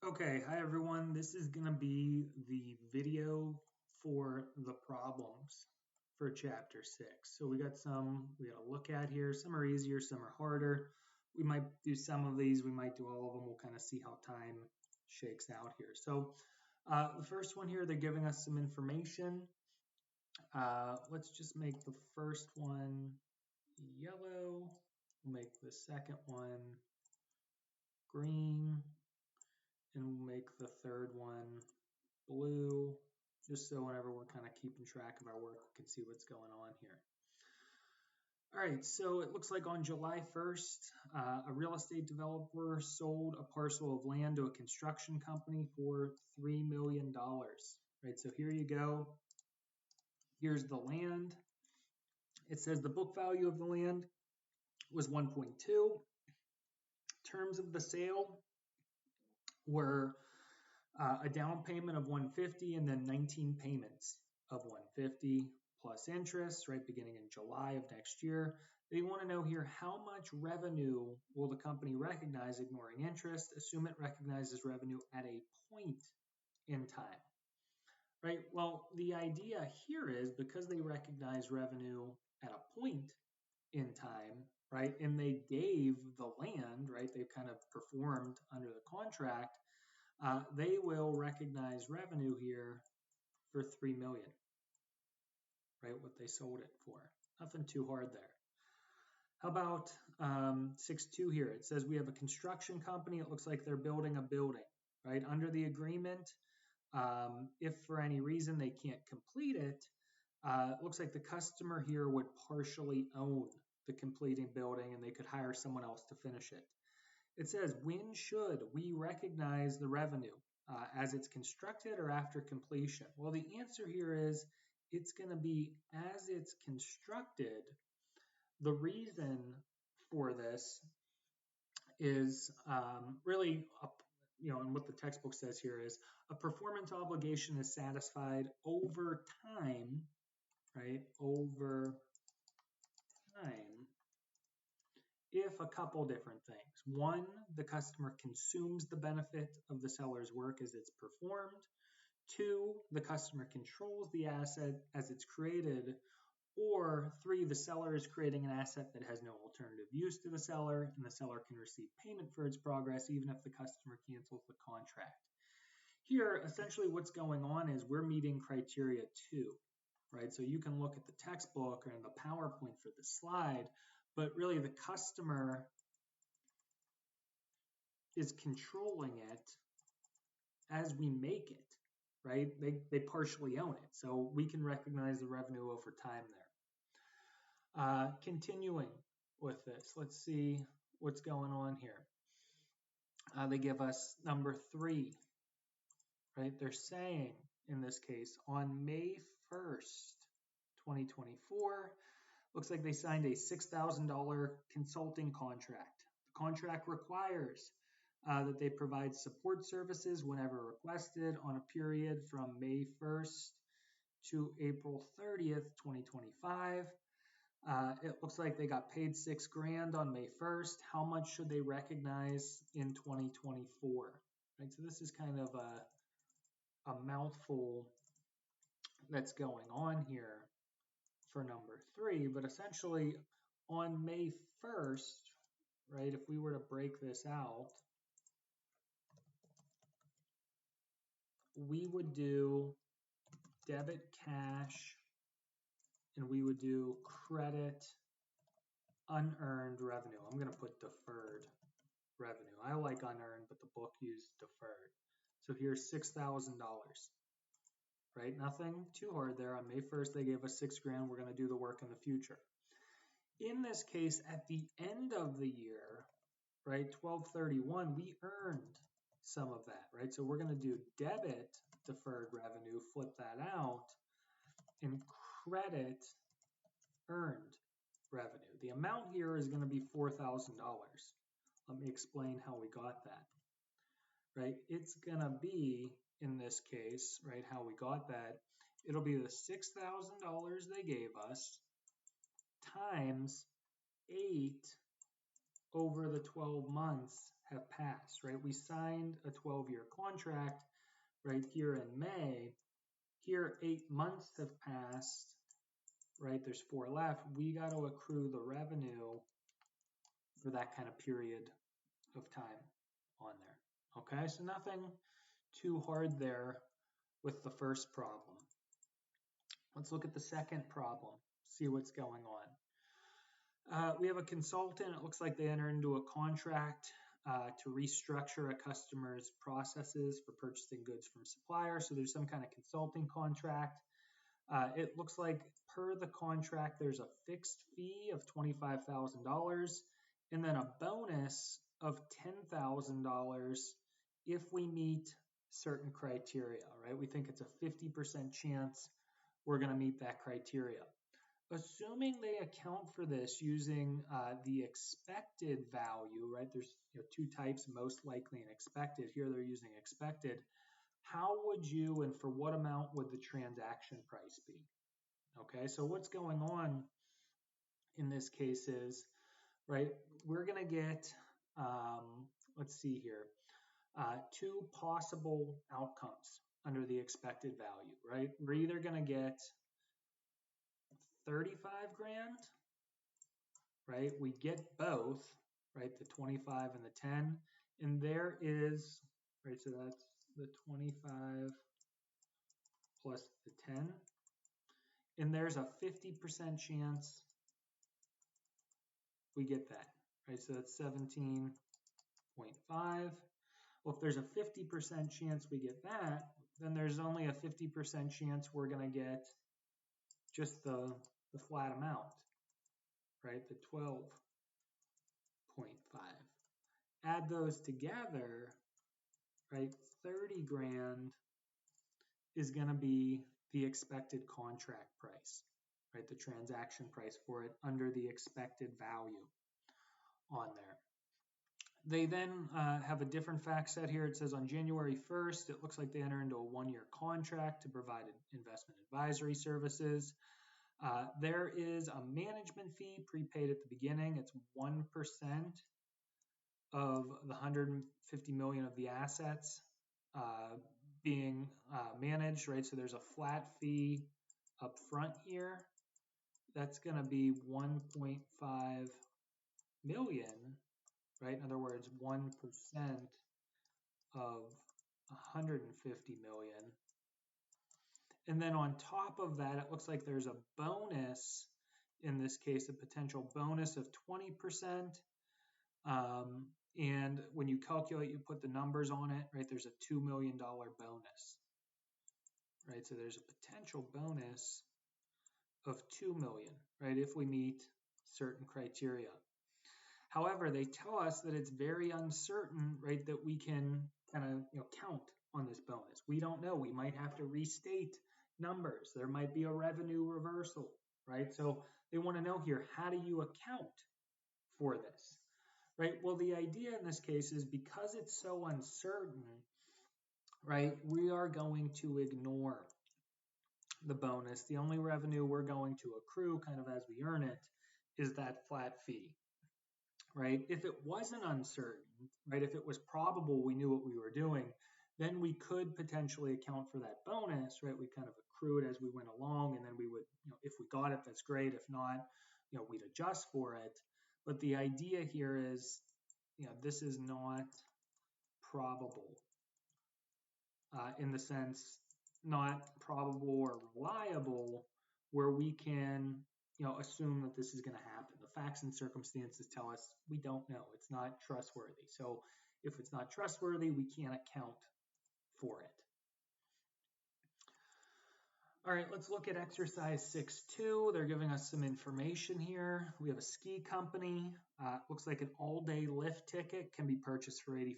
Okay, hi everyone. This is going to be the video for the problems for chapter 6. So we got to look at here. Some are easier, some are harder. We might do some of these, we might do all of them. We'll kind of see how time shakes out here. So the first one here, they're giving us some information. Let's just make the first one yellow. We'll make the second one green. And we'll make the third one blue, just so whenever we're kind of keeping track of our work, we can see what's going on here. All right, so it looks like on July 1st, a real estate developer sold a parcel of land to a construction company for $3 million. Right, so here you go. Here's the land. It says the book value of the land was 1.2. Terms of the sale were a down payment of 150 and then 19 payments of 150 plus interest, right, beginning in July of next year. They want to know here how much revenue will the company recognize ignoring interest. Assume it recognizes revenue at a point in time, right? Well, the idea here is because they recognize revenue at a point in time, right, and they gave the land, right, they've kind of performed under the contract, they will recognize revenue here for $3 million, right? What they sold it for. Nothing too hard there. How about 6.2 here? It says we have a construction company. It looks like they're building a building, right? Under the agreement, if for any reason they can't complete it, it looks like the customer here would partially own the completing building and they could hire someone else to finish it. It says, when should we recognize the revenue? As it's constructed or after completion? Well, the answer here is it's going to be as it's constructed. The reason for this is really, and what the textbook says here is a performance obligation is satisfied over time, right? Over time. If a couple different things. One, the customer consumes the benefit of the seller's work as it's performed. Two, the customer controls the asset as it's created. Or three, the seller is creating an asset that has no alternative use to the seller, and the seller can receive payment for its progress even if the customer cancels the contract. Here, essentially what's going on is we're meeting criteria 2, right? So you can look at the textbook or in the PowerPoint for the slide, but really the customer is controlling it as we make it, right? They partially own it. So we can recognize the revenue over time there. Continuing with this, let's see what's going on here. They give us number 3, right? They're saying, in this case, on May 1st, 2024, looks like they signed a $6,000 consulting contract. The contract requires that they provide support services whenever requested on a period from May 1st to April 30th, 2025. It looks like they got paid $6,000 on May 1st. How much should they recognize in 2024? Right, so this is kind of a mouthful that's going on here for number 3, but essentially on May 1st, right, if we were to break this out, we would do debit cash and we would do credit unearned revenue. I'm going to put deferred revenue. I like unearned, but the book used deferred. So here's $6,000, right? Nothing too hard there. On May 1st, they gave us $6,000. We're going to do the work in the future. In this case, at the end of the year, right, 12/31, we earned some of that, right? So we're going to do debit deferred revenue, flip that out, and credit earned revenue. The amount here is going to be $4,000. Let me explain how we got that, right? It's going to be, in this case, right, how we got that, it'll be the $6,000 they gave us times 8 over the 12 months have passed. months, right? We signed a 12-year contract right here in May. Here, 8 months have passed, right? There's 4 left. We got to accrue the revenue for that kind of period of time on there. Okay, so nothing too hard there with the first problem. Let's look at the second problem, see what's going on. We have a consultant. It looks like they enter into a contract to restructure a customer's processes for purchasing goods from suppliers. So there's some kind of consulting contract. It looks like per the contract, there's a fixed fee of $25,000 and then a bonus of $10,000 if we meet certain criteria, right? We think it's a 50% chance we're going to meet that criteria. Assuming they account for this using the expected value, right? There's 2 types, most likely and expected. Here they're using expected. How would you and for what amount would the transaction price be? Okay, so what's going on in this case is, right, we're going to get, let's see here, 2 possible outcomes under the expected value, right? We're either going to get 35 grand, right? We get both, right? The 25 and the 10. And there is, right, so that's the 25 plus the 10. And there's a 50% chance we get that, right? So that's 17.5. Well, if there's a 50% chance we get that, then there's only a 50% chance we're going to get just the flat amount, right? The 12.5. Add those together, right? 30 grand is going to be the expected contract price, right? The transaction price for it under the expected value on there. They then have a different fact set here. It says on January 1st, it looks like they enter into a 1-year contract to provide investment advisory services. There is a management fee prepaid at the beginning. It's 1% of the 150 million of the assets being managed, right? So there's a flat fee up front here. That's going to be 1.5 million, right? In other words, 1% of 150 million. And then on top of that, it looks like there's a bonus, in this case, a potential bonus of 20%. And when you calculate, you put the numbers on it, right? There's a $2 million bonus, right? So there's a potential bonus of 2 million, right? If we meet certain criteria. However, they tell us that it's very uncertain, right? That we can kind of, count on this bonus. We don't know. We might have to restate numbers. There might be a revenue reversal, right? So they want to know here, how do you account for this? Right? Well, the idea in this case is because it's so uncertain, right, we are going to ignore the bonus. The only revenue we're going to accrue kind of as we earn it is that flat fee, right? If it wasn't uncertain, right, if it was probable we knew what we were doing, then we could potentially account for that bonus, right? We kind of accrue it as we went along, and then we would, if we got it, that's great. If not, we'd adjust for it. But the idea here is, this is not probable in the sense not probable or reliable where we can, assume that this is going to happen. The facts and circumstances tell us we don't know. It's not trustworthy. So if it's not trustworthy, we can't account for it. All right, let's look at exercise 6.2. They're giving us some information here. We have a ski company. Looks like an all-day lift ticket can be purchased for $85.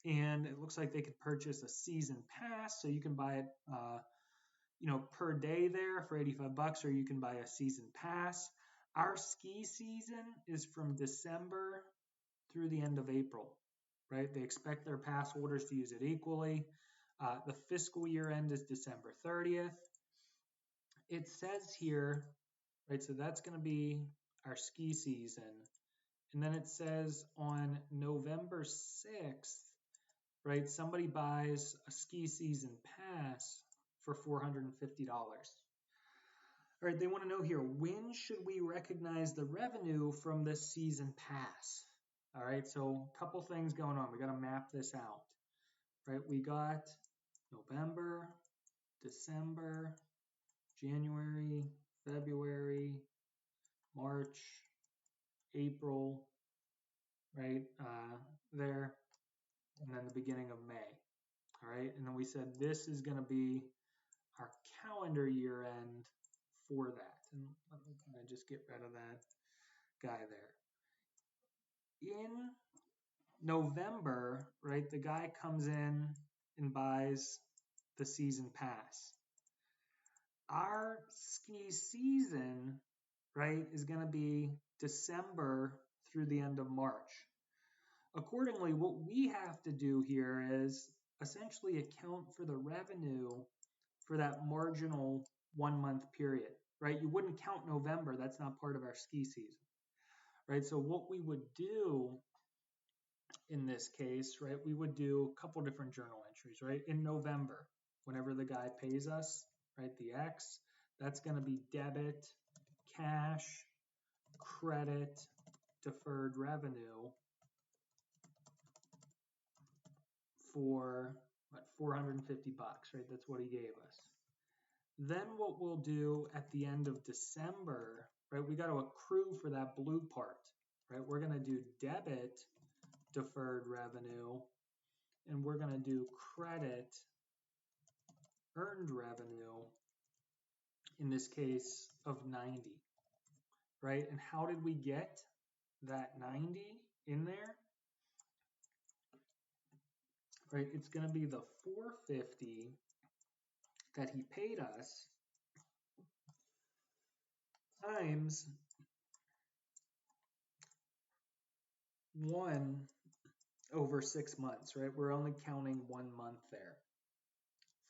And it looks like they could purchase a season pass. So you can buy it, per day there for $85, or you can buy a season pass. Our ski season is from December through the end of April, right? They expect their pass holders to use it equally. The fiscal year end is December 30th. It says here, right, so that's going to be our ski season. And then it says on November 6th, right, somebody buys a ski season pass for $450. All right, they want to know here, when should we recognize the revenue from this season pass? All right, so a couple things going on. We got to map this out, right? We got November, December, January, February, March, April, right there, and then the beginning of May. All right, and then we said this is going to be our calendar year end for that. And let me kind of just get rid of that guy there. In November, right, the guy comes in and buys the season pass. Our ski season, right, is going to be December through the end of March. Accordingly, what we have to do here is essentially account for the revenue for that marginal 1 month period, right? You wouldn't count November, that's not part of our ski season, right? So what we would do in this case, right, we would do a couple different journal entries, right? In November, whenever the guy pays us, right, the X, that's going to be debit, cash, credit, deferred revenue for what, $450, right? That's what he gave us. Then what we'll do at the end of December, right? We got to accrue for that blue part, right? We're going to do debit deferred revenue, and we're going to do credit earned revenue, in this case of 90, right? And how did we get that 90 in there? Right, it's going to be the 450 that he paid us times 1 over 6 months, right? We're only counting 1 month there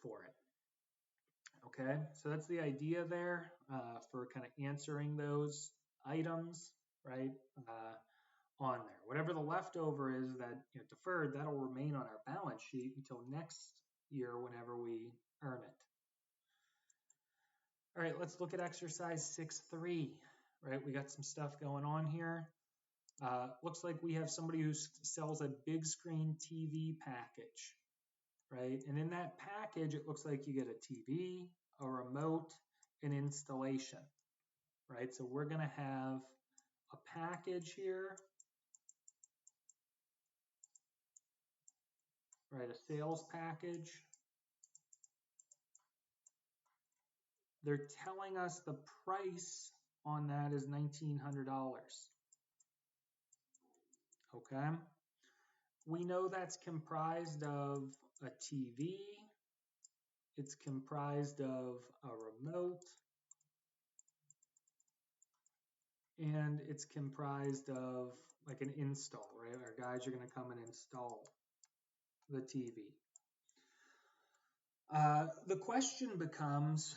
for it. Okay, so that's the idea there for kind of answering those items, right, on there. Whatever the leftover is that deferred, that'll remain on our balance sheet until next year whenever we earn it. All right, let's look at exercise 6.3, right? We got some stuff going on here. Looks like we have somebody who sells a big screen TV package, right? And in that package, it looks like you get a TV, a remote, an installation, right? So we're going to have a package here, right? A sales package. They're telling us the price on that is $1,900. Okay. We know that's comprised of a TV. It's comprised of a remote. And it's comprised of like an install, right? Our guys are going to come and install the TV. The question becomes,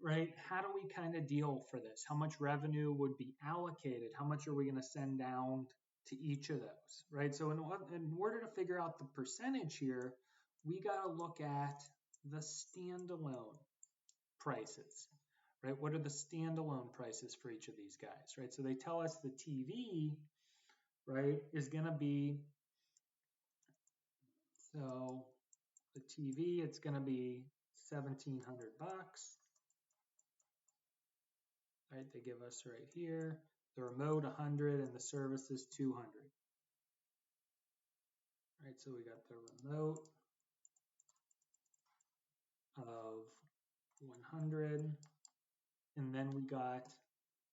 right, how do we kind of deal for this? How much revenue would be allocated? How much are we going to send down to each of those, right? So in order to figure out the percentage here, we got to look at the standalone prices, right? What are the standalone prices for each of these guys, right? So they tell us the TV, right, is going to be, so the TV, it's going to be $1,700, right? They give us right here, the remote 100 and the service is 200. Right, so we got the remote of 100, and then we got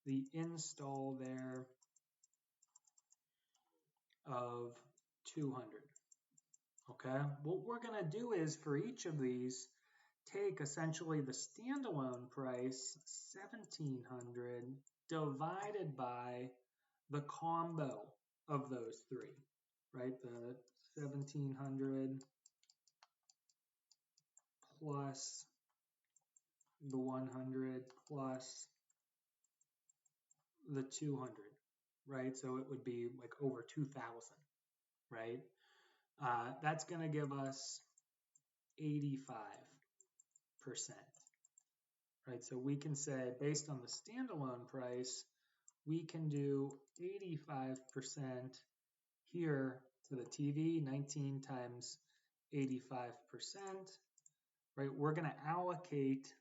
the install there of 200. Okay, what we're going to do is for each of these, take essentially the standalone price, 1,700, divided by the combo of those three, right? The 1,700 plus the 100 plus the 200, right? So it would be like over 2,000, right? That's going to give us 85%, right? So we can say based on the standalone price, we can do 85% here to the TV, 19 times 85%, right? We're going to allocate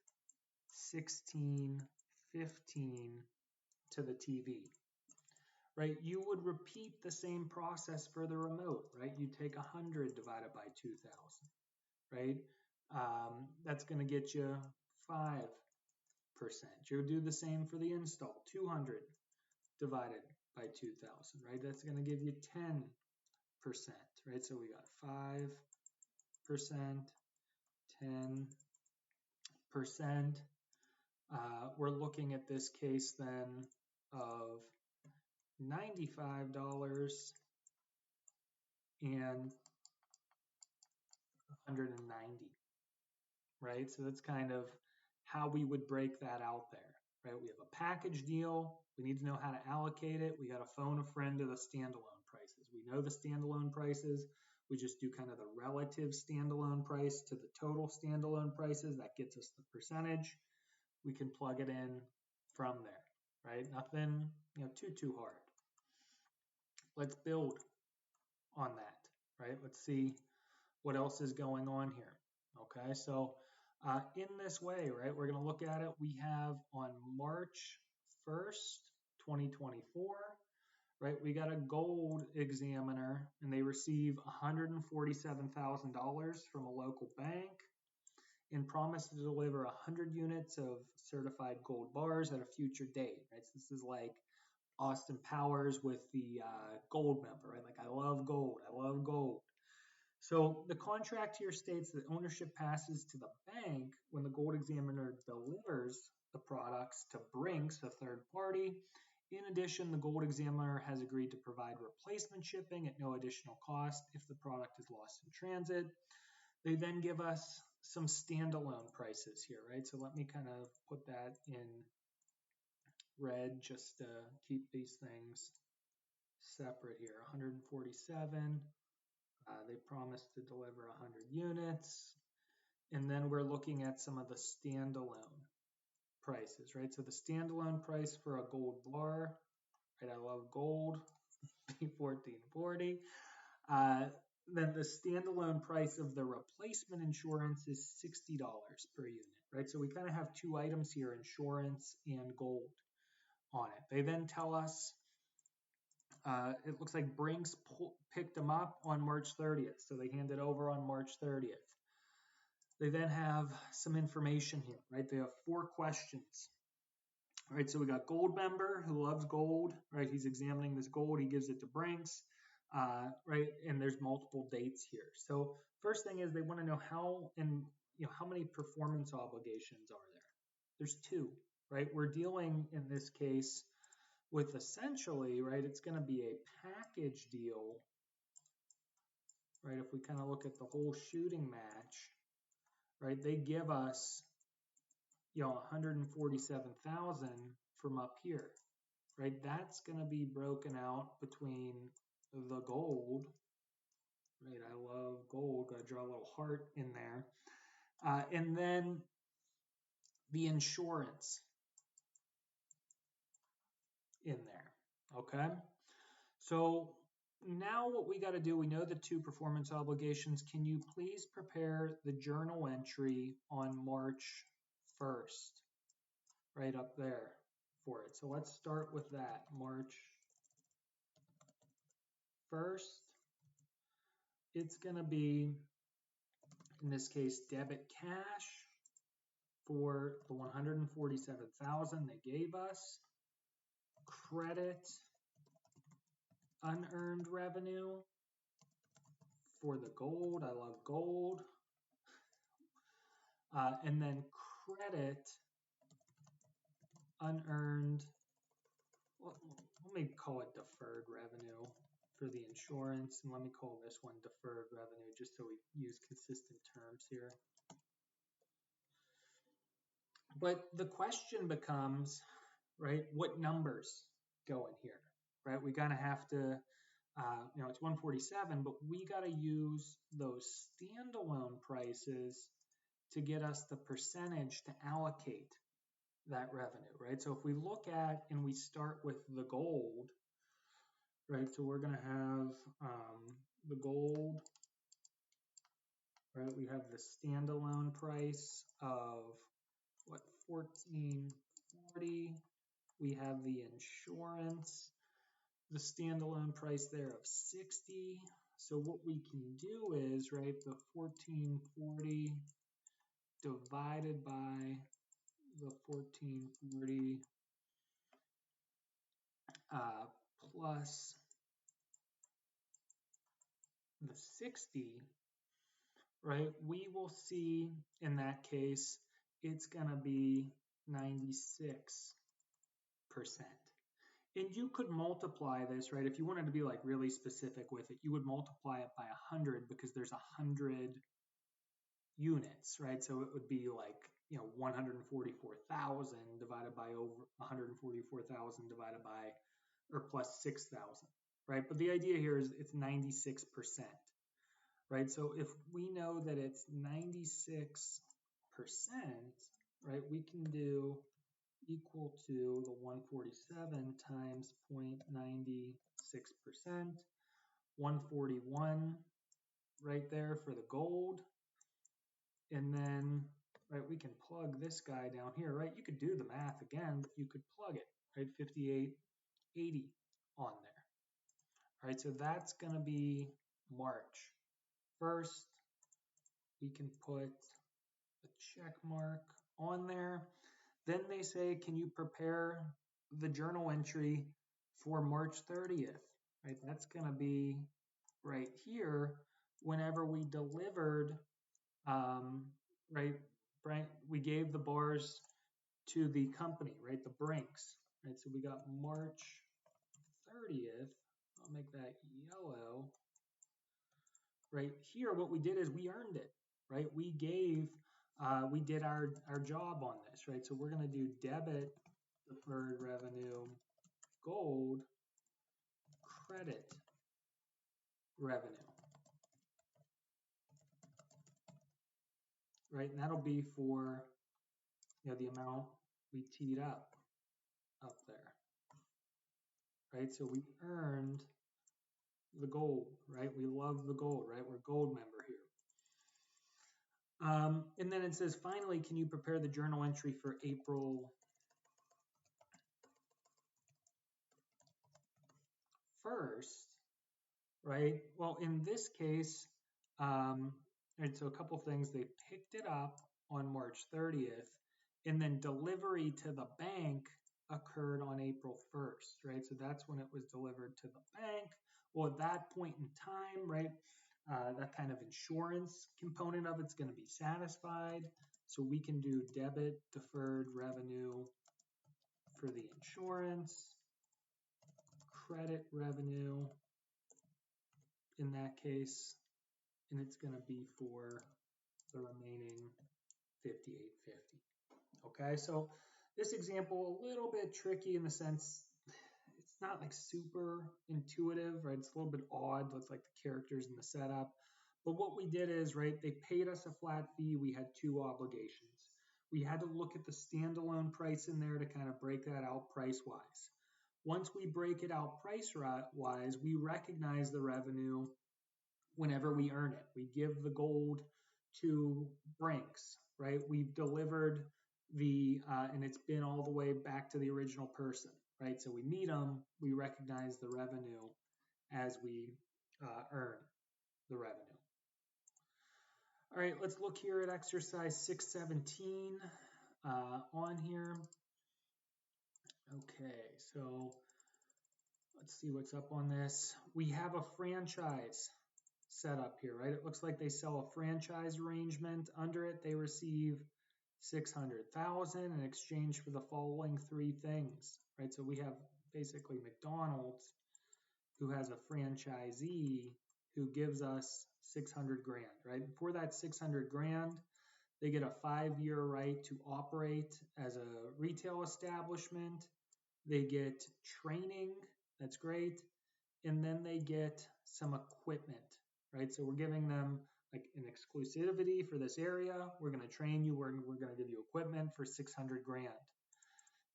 1615 to the TV, right? You would repeat the same process for the remote, right? You take 100 divided by 2,000, right? That's going to get you 5%. You'll do the same for the install, 200 divided by 2,000, right? That's going to give you 10%, right? So we got 5%, 10%. We're looking at this case then of $95 and 190, right? So that's kind of how we would break that out there, right? We have a package deal. We need to know how to allocate it. We got to phone a friend to the standalone prices. We know the standalone prices. We just do kind of the relative standalone price to the total standalone prices. That gets us the percentage. We can plug it in from there, right? Nothing, too hard. Let's build on that, right? Let's see what else is going on here. Okay, so in this way, right, we're going to look at it. We have on March 1st, 2024, right, we got a gold examiner and they receive $147,000 from a local bank and promise to deliver 100 units of certified gold bars at a future date, right? So this is like Austin Powers with the gold member, right? Like, I love gold. I love gold. So the contract here states that ownership passes to the bank when the gold examiner delivers the products to Brinks, a third party. In addition, the gold examiner has agreed to provide replacement shipping at no additional cost if the product is lost in transit. They then give us some standalone prices here, right? So let me kind of put that in red just to keep these things separate here. 147. They promised to deliver 100 units. And then we're looking at some of the standalone prices, right? So the standalone price for a gold bar, right? I love gold, P1440. Then the standalone price of the replacement insurance is $60 per unit, right? So we kind of have two items here, insurance and gold on it. They then tell us it looks like Brinks picked them up on March 30th. So they hand it over on March 30th. They then have some information here, right? They have 4 questions. All right, so we got gold member who loves gold, right? He's examining this gold. He gives it to Brinks, right? And there's multiple dates here. So first thing is they want to know how many performance obligations are there? There's 2, right? We're dealing in this case with essentially, right, it's going to be a package deal, right? If we kind of look at the whole shooting match, right, they give us, 147,000 from up here, right? That's going to be broken out between the gold, right? I love gold. Got to draw a little heart in there. And then the insurance in there, okay? So now what we got to do, we know the 2 performance obligations. Can you please prepare the journal entry on March 1st, right up there for it. So let's start with that, March 1st. It's going to be, in this case, debit cash for the 147,000 they gave us, credit unearned revenue for the gold. I love gold. And then credit unearned, well, let me call it deferred revenue for the insurance, and let me call this one deferred revenue just so we use consistent terms here. But the question becomes, right, what numbers go in here, right? We gotta have to, it's 147, but we gotta use those standalone prices to get us the percentage to allocate that revenue, right? So if we look at and we start with the gold, right? So we're gonna have the gold, right? We have the standalone price of what, 1440. We have the insurance, the standalone price there of 60. So what we can do is, right, the 1440 divided by the 1440 plus the 60, right, we will see in that case it's going to be 96%. And you could multiply this, right? If you wanted to be like really specific with it, you would multiply it by 100 because there's 100 units, right? So it would be like, 144,000 divided by over 144,000 divided by or plus 6,000, right? But the idea here is it's 96%, right? So if we know that it's 96%, right, we can do equal to the 147 times 0.96%, 141 right there for the gold. And then, right, we can plug this guy down here, right? You could do the math again, but you could plug it, right? 5880 on there. All right, so that's going to be March 1st. We can put a check mark on there. Then they say, can you prepare the journal entry for March 30th? Right, that's going to be right here whenever we delivered, right, we gave the bars to the company, right, the Brinks, right? So we got March 30th. I'll make that yellow. Right here, what we did is we earned it, right? We did our job on this, right? So we're going to do debit deferred revenue gold credit revenue, right? And that'll be for, the amount we teed up there, right? So we earned the gold, right? We love the gold, right? We're a gold member here. And then it says, finally, can you prepare the journal entry for April 1st, right? Well, in this case, and so a couple things, they picked it up on March 30th, and then delivery to the bank occurred on April 1st, right? So that's when it was delivered to the bank. Well, at that point in time, right, that kind of insurance component of it's going to be satisfied. So we can do debit deferred revenue for the insurance, credit revenue in that case, and it's going to be for the remaining 5850. Okay, so this example a little bit tricky in the sense it's not like super intuitive, right? It's a little bit odd with like the characters and the setup. But what we did is, right, they paid us a flat fee. We had two obligations. We had to look at the standalone price in there to kind of break that out price-wise. Once we break it out price-wise, we recognize the revenue whenever we earn it. We give the gold to Brinks, right? We've delivered and it's been all the way back to the original person, right? So we meet them, we recognize the revenue as we earn the revenue. All right, let's look here at exercise 617 on here. Okay, so let's see what's up on this. We have a franchise set up here, right? It looks like they sell a franchise arrangement. Under it, they receive $600,000 in exchange for the following three things, right? So we have basically McDonald's who has a franchisee who gives us 600 grand, right? And for that 600 grand, they get a 5-year right to operate as a retail establishment. They get training That's great. And then they get some equipment, right? So we're giving them like an exclusivity for this area. We're going to train you. We're going to give you equipment for 600 grand.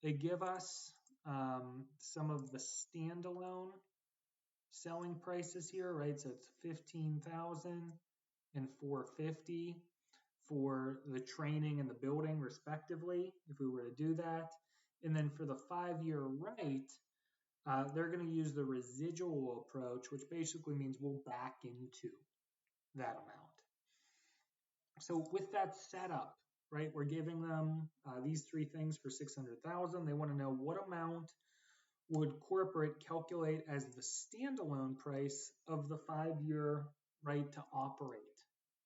They give us some of the standalone selling prices here, right? So it's 15,000 and 450 for the training and the building respectively, if we were to do that. And then for the 5-year right, they're going to use the residual approach, which basically means we'll back into that amount. So with that setup, right, we're giving them these three things for 600,000. They want to know what amount would corporate calculate as the standalone price of the 5-year right to operate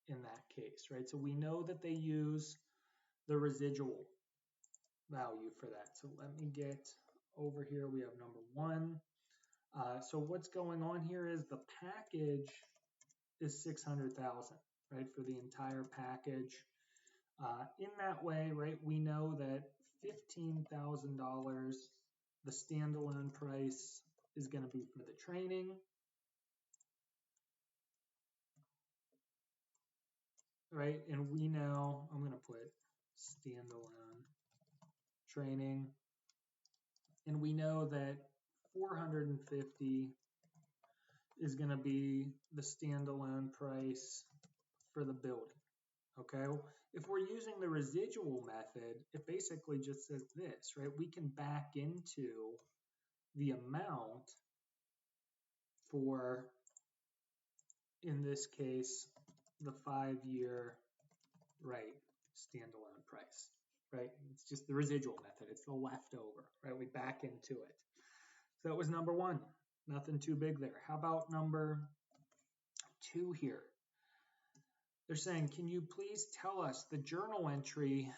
in that case, right? So we know that they use the residual value for that. So let me get over here. We have number one. So what's going on here is the package is 600,000, right, for the entire package. In that way, right, we know that $15,000, the standalone price is going to be for the training, right? And we know, I'm going to put standalone training, and we know that 450 is going to be the standalone price for the building. Okay, if we're using the residual method, it basically just says this, right? We can back into the amount for, in this case, the 5-year right standalone price, right? It's just the residual method. It's the leftover, right? We back into it. So that was number one. Nothing too big there. How about number two here? They're saying, can you please tell us the journal entry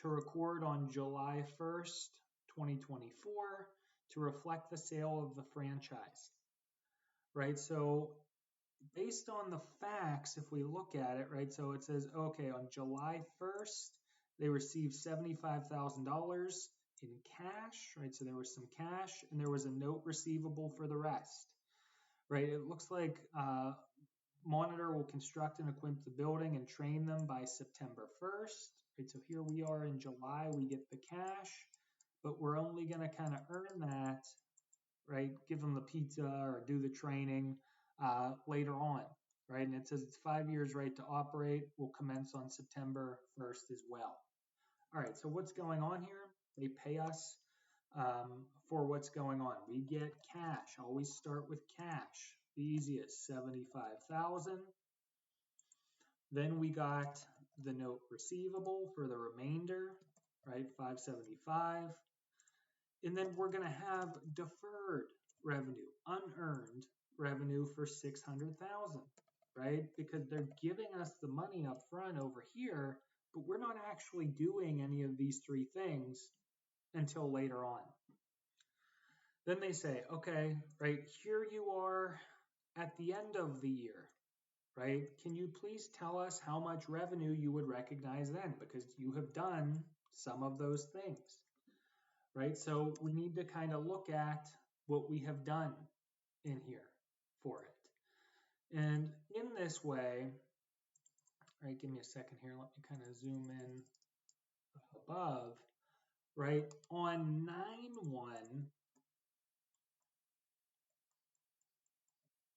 to record on July 1st, 2024 to reflect the sale of the franchise, right? So based on the facts, if we look at it, right, so it says, okay, on July 1st, they received $75,000 in cash, right? So there was some cash and there was a note receivable for the rest, right? It looks like Monitor will construct and equip the building and train them by September 1st. Right, so here we are in July, we get the cash, but we're only going to kind of earn that, right? Give them the pizza or do the training later on, right? And it says it's 5 years right to operate. Will commence on September 1st as well. All right, so what's going on here? They pay us for what's going on. We get cash. Always start with cash. The easiest, 75,000. Then we got the note receivable for the remainder, right? 575. And then we're going to have deferred revenue, unearned revenue for 600,000, right? Because they're giving us the money up front over here, but we're not actually doing any of these three things until later on. Then they say, okay, right, here you are at the end of the year, right? Can you please tell us how much revenue you would recognize then? Because you have done some of those things, right? So we need to kind of look at what we have done in here for it. And in this way, right, give me a second here. Let me kind of zoom in above, right? On 9/1,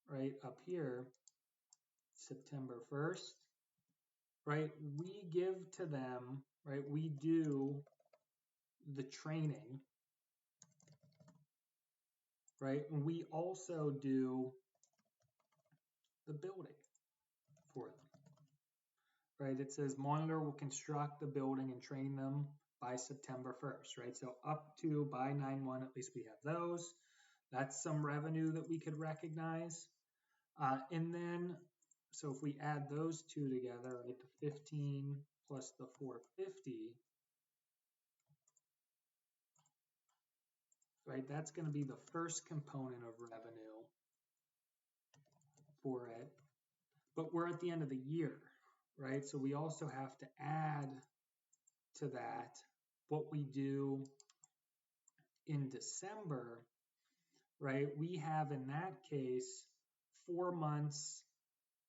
right, up here, September 1st, right, we give to them, right, we do the training, right, and we also do the building for them, right? It says Monitor will construct the building and train them by September 1st, right? So up to by 9/1, at least we have those. That's some revenue that we could recognize. And then, so if we add those two together, right, the 15 plus the 450, right, that's going to be the first component of revenue for it. But we're at the end of the year, right? So we also have to add to that what we do in December, right, we have in that case 4 months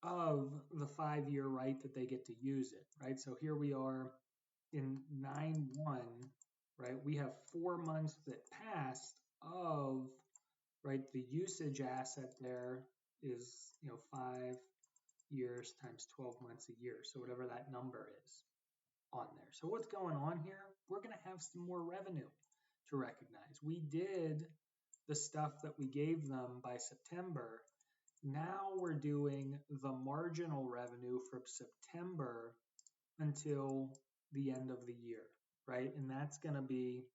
of the 5-year right that they get to use it, right? So here we are in 9/1, right? We have 4 months that passed of, right, the usage asset there is, 5 years times 12 months a year. So whatever that number is on there. So what's going on here? We're going to have some more revenue to recognize. We did the stuff that we gave them by September. Now we're doing the marginal revenue from September until the end of the year, right? And that's going to be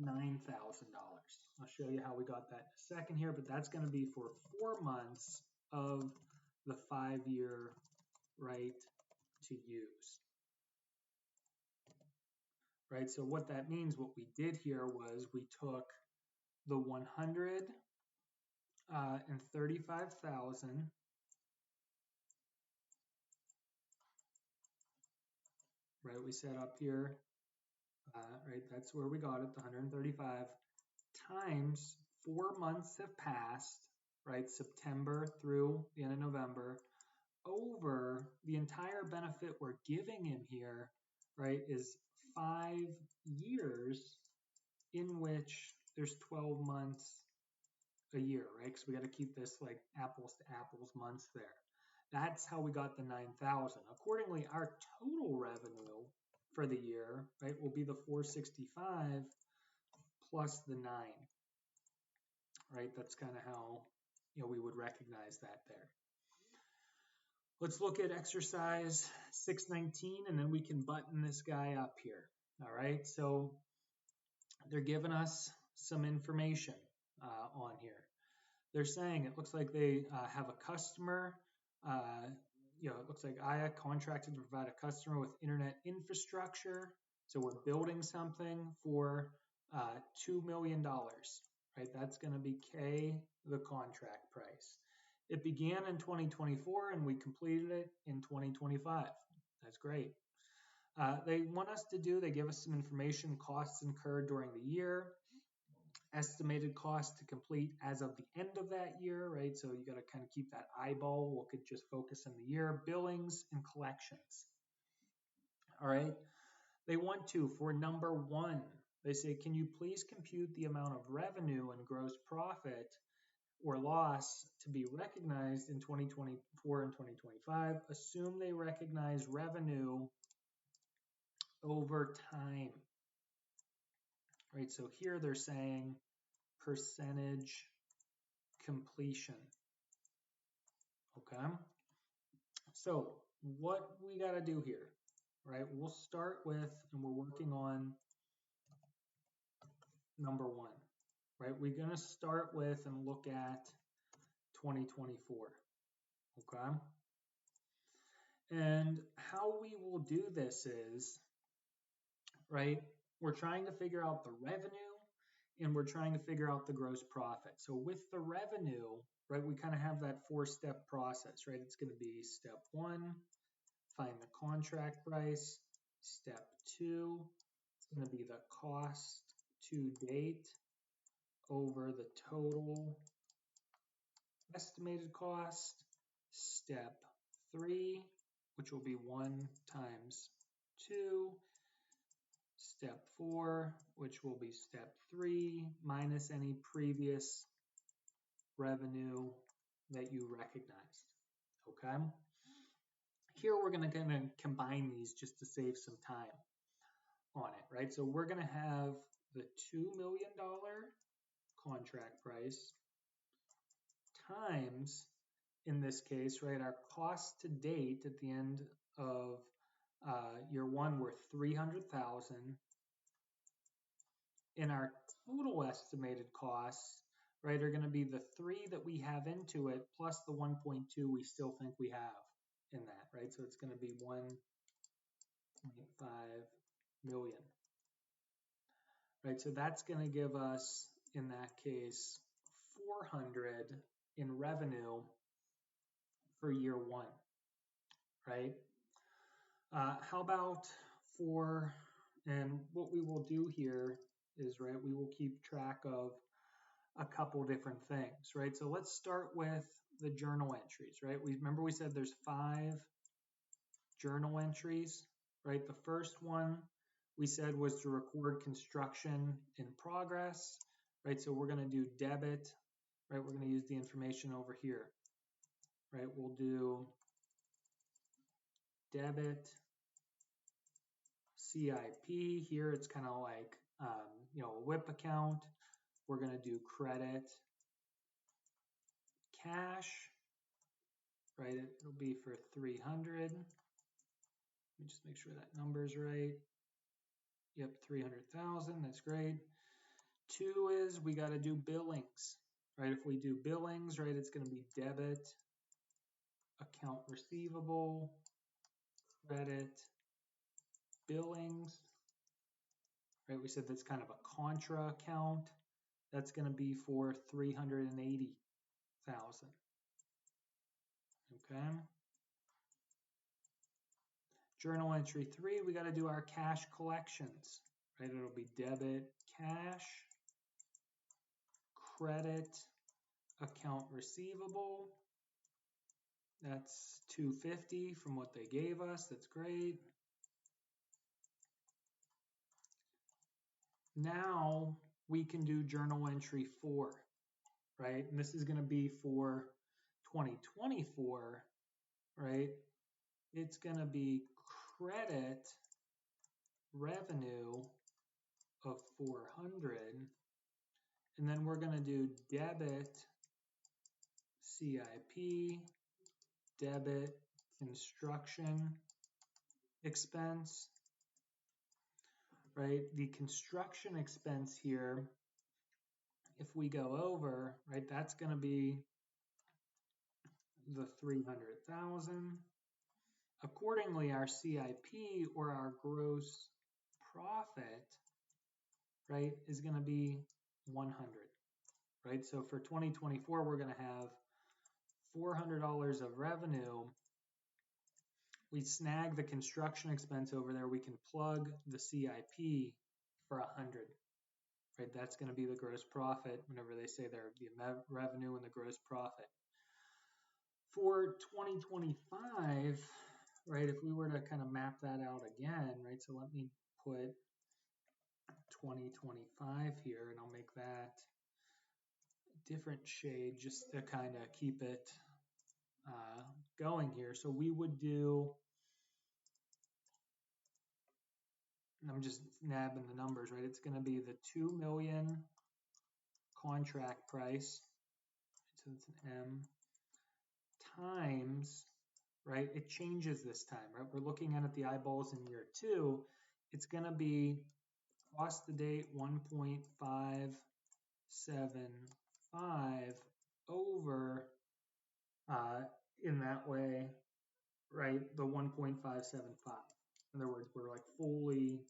$9,000. I'll show you how we got that in a second here, but that's going to be for 4 months of the 5-year right to use. Right, so what that means, what we did here was we took the 135,000, right, we set up here, right, that's where we got it, the 135, times 4 months have passed, right, September through the end of November, over the entire benefit we're giving him here, right, is 5 years in which there's 12 months a year, right? Because we got to keep this like apples to apples months there. That's how we got the 9,000. Accordingly, our total revenue for the year, right, will be the 465 plus the 9, right? That's kind of how, we would recognize that there. Let's look at exercise 619, and then we can button this guy up here. All right, so they're giving us some information on here. They're saying it looks like they have a customer. It looks like Aya contracted to provide a customer with internet infrastructure. So we're building something for $2 million, right? That's going to be K, the contract price. It began in 2024 and we completed it in 2025. That's great. They want us to they give us some information, costs incurred during the year, estimated cost to complete as of the end of that year, right? So you got to kind of keep that eyeball. We could just focus on the year, billings and collections. All right. They want to, for number 1, they say, can you please compute the amount of revenue and gross profit or loss to be recognized in 2024 and 2025? Assume they recognize revenue over time, right? So here they're saying percentage completion. Okay, so what we got to do here, right? We'll start with, and we're working on number 1, right? We're going to start with and look at 2024. Okay, and how we will do this is, right, we're trying to figure out the revenue and we're trying to figure out the gross profit. So with the revenue, right, we kind of have that 4-step process, right? It's going to be step 1, find the contract price. Step 2, it's going to be the cost to date over the total estimated cost. Step 3, which will be 1 times 2. Step 4, which will be step 3 minus any previous revenue that you recognized. Okay. Here we're going to combine these just to save some time on it, right? So we're going to have the $2 million contract price times, in this case, right, our cost to date at the end of year 1 were $300,000, and our total estimated costs, right, are going to be the 3 that we have into it plus the 1.2 we still think we have in that, right? So it's going to be 1.5 million, right? So that's going to give us, in that case, 400 in revenue for year 1, right? How about and what we will do here is, right, we will keep track of a couple different things, right? So let's start with the journal entries, right? Remember we said there's 5 journal entries, right? The first one we said was to record construction in progress, right? So we're going to do debit, right? We're going to use the information over here, right? We'll do debit CIP here. It's kind of like, a WIP account. We're going to do credit cash, right? It'll be for 300. Let me just make sure that number's right. Yep, 300,000. That's great. 2 is we got to do billings, right? If we do billings, right, it's going to be debit account receivable, credit billings, right? We said that's kind of a contra account. That's going to be for 380,000. Okay. Journal entry 3, we got to do our cash collections, right? It'll be debit cash, credit account receivable. That's 250 from what they gave us. That's great. Now we can do journal entry 4, right? And this is going to be for 2024, right? It's going to be credit revenue of 400. And then we're going to do debit CIP, debit construction expense, right? The construction expense here, if we go over, right, that's going to be the 300,000. Accordingly, our CIP or our gross profit, right, is going to be 100, right? So for 2024, we're going to have $400 of revenue. We snag the construction expense over there. We can plug the CIP for 100, right? That's going to be the gross profit whenever they say they're the revenue and the gross profit. For 2025, right, if we were to kind of map that out again, right, so let me put 2025 here, and I'll make that a different shade just to kind of keep it going here. So we would do, I'm just nabbing the numbers, right, it's going to be the 2 million contract price, so it's an M, times, right, it changes this time, right, we're looking at the eyeballs in year 2, it's going to be cost to date 1.575 over, in that way, right, the 1.575. In other words, we're like fully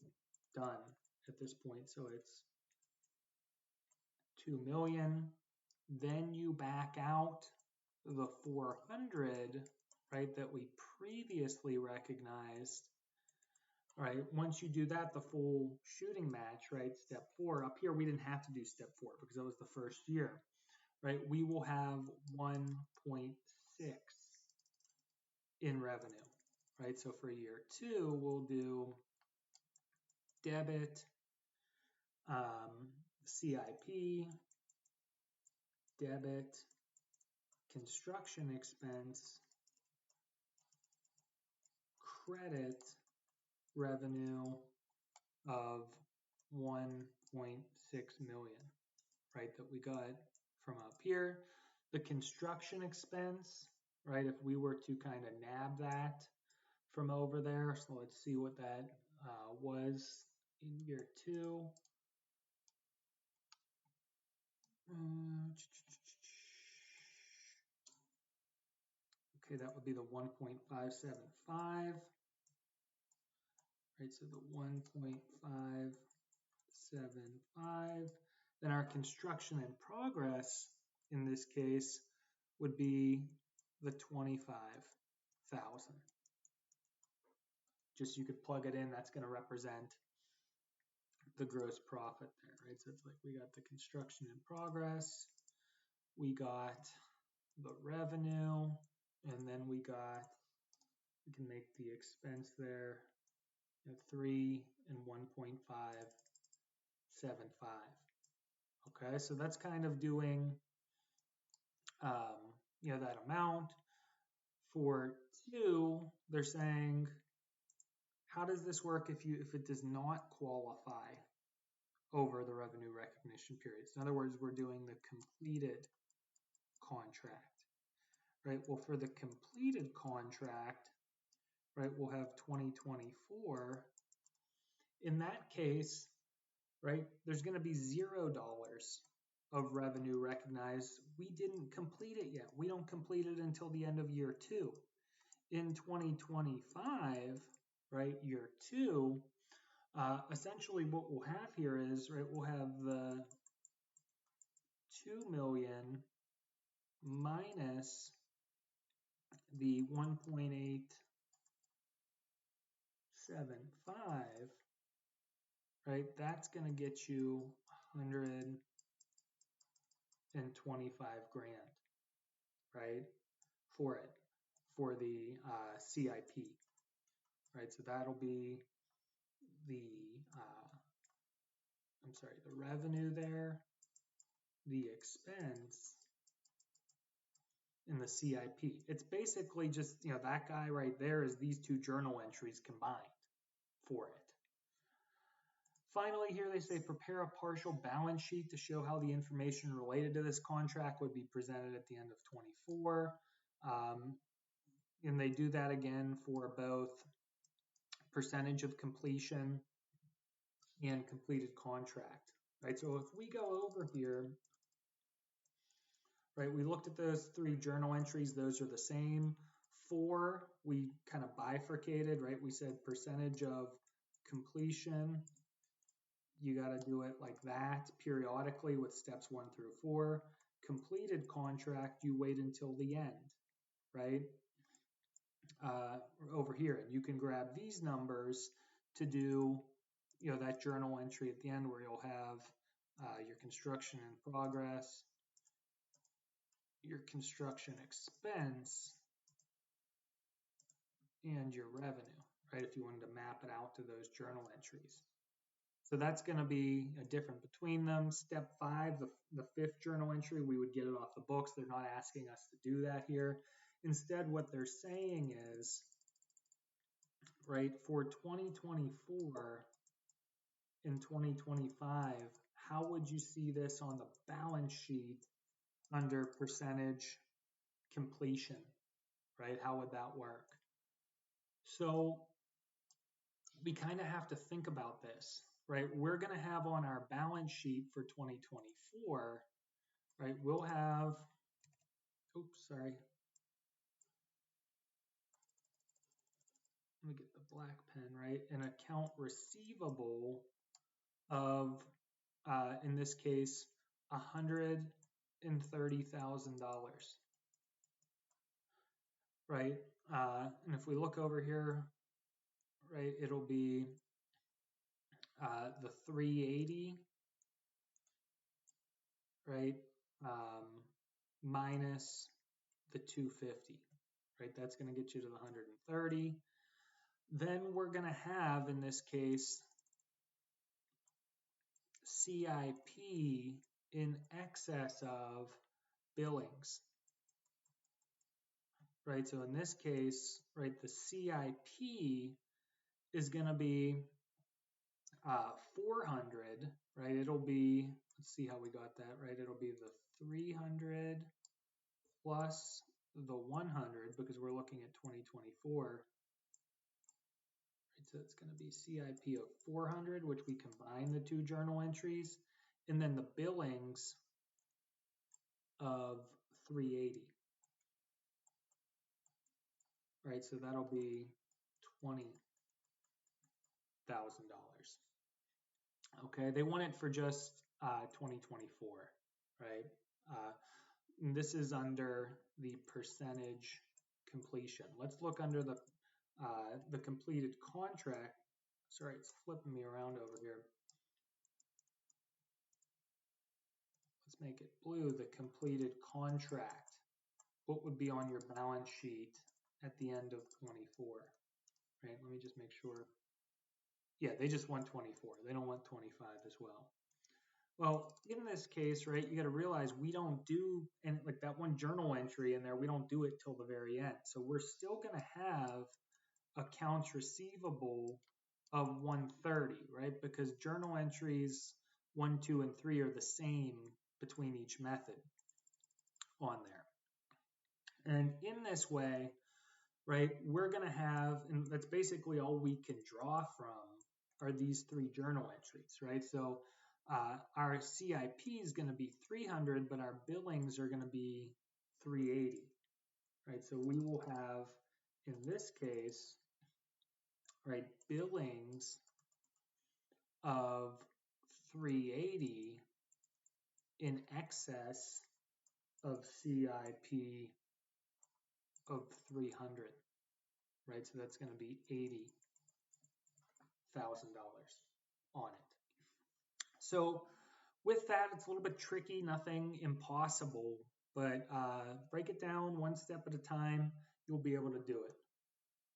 done at this point. So it's 2 million. Then you back out the 400, right, that we previously recognized. Right, once you do that, the full shooting match, right, step 4, up here we didn't have to do step 4 because that was the first year, right, we will have 1.6 in revenue, right, so for year 2, we'll do debit, CIP, debit, construction expense, credit revenue of 1.6 million, right, that we got from up here. The construction expense, right, if we were to kind of nab that from over there, so let's see what that was in year 2. Okay, that would be the 1.575. Right, so the 1.575. Then our construction in progress in this case would be the 25,000. Just you could plug it in, that's going to represent the gross profit there, right? So it's like we got the construction in progress, we got the revenue, and then we can make the expense there at 3 and 1.575. Okay, so that's kind of doing, that amount. For 2, they're saying, how does this work if it does not qualify over the revenue recognition periods? In other words, we're doing the completed contract, right? Well, for the completed contract, right, we'll have 2024. In that case, right, there's going to be $0 of revenue recognized. We didn't complete it yet. We don't complete it until the end of year 2. In 2025, right, year 2, essentially what we'll have here is, right, we'll have the 2 million minus the 1.875, right? That's going to get you 125 grand, right? For the CIP, right? So that'll be the the revenue there, the expense, in the CIP. It's basically just, that guy right there is these 2 journal entries combined for it. Finally, here they say prepare a partial balance sheet to show how the information related to this contract would be presented at the end of 24. And they do that again for both percentage of completion and completed contract, right? So if we go over here, right, we looked at those 3 journal entries, those are the same. 4, we kind of bifurcated, right? We said percentage of completion, you got to do it like that periodically with steps 1 through 4. Completed contract, you wait until the end, right? Over here, and you can grab these numbers to do, that journal entry at the end where you'll have your construction in progress, your construction expense, and your revenue, right? If you wanted to map it out to those journal entries. So that's going to be a difference between them. Step 5, the 5th journal entry, we would get it off the books. They're not asking us to do that here. Instead, what they're saying is, right, for 2024 and 2025, how would you see this on the balance sheet under percentage completion, right? How would that work? So we kind of have to think about this, right? We're going to have on our balance sheet for 2024, right? We'll have, let me get the black pen, right? An account receivable of, in this case, $130,000, right? And if we look over here, right, it'll be the 380, right, minus the 250, right? That's going to get you to the 130. Then we're going to have, in this case, CIP in excess of billings, right? So in this case, right, the CIP is going to be 400, right? It'll be, let's see how we got that, right? It'll be the 300 plus the 100 because we're looking at 2024. Right, so it's going to be CIP of 400, which we combine the 2 journal entries, and then the billings of 380. Right, so that'll be $20,000. Okay, they want it for just 2024, right? This is under the percentage completion. Let's look under the completed contract. Sorry, it's flipping me around over here. make it blue, the completed contract. What would be on your balance sheet at the end of 24? Right, let me just make sure. Yeah, they just want 24. They don't want 25 as well. Well, in this case, right, you got to realize we don't do, and like that one journal entry in there, we don't do it till the very end. So we're still going to have accounts receivable of 130, right? Because journal entries 1, 2, and 3 are the same between each method on there. And in this way, right, we're going to have, and that's basically all we can draw from are these 3 journal entries, right? So our CIP is going to be 300, but our billings are going to be 380, right? So we will have, in this case, right, billings of 380 in excess of CIP of 300, right? So that's going to be $80,000 on it. So with that, it's a little bit tricky, nothing impossible, but break it down one step at a time, you'll be able to do it.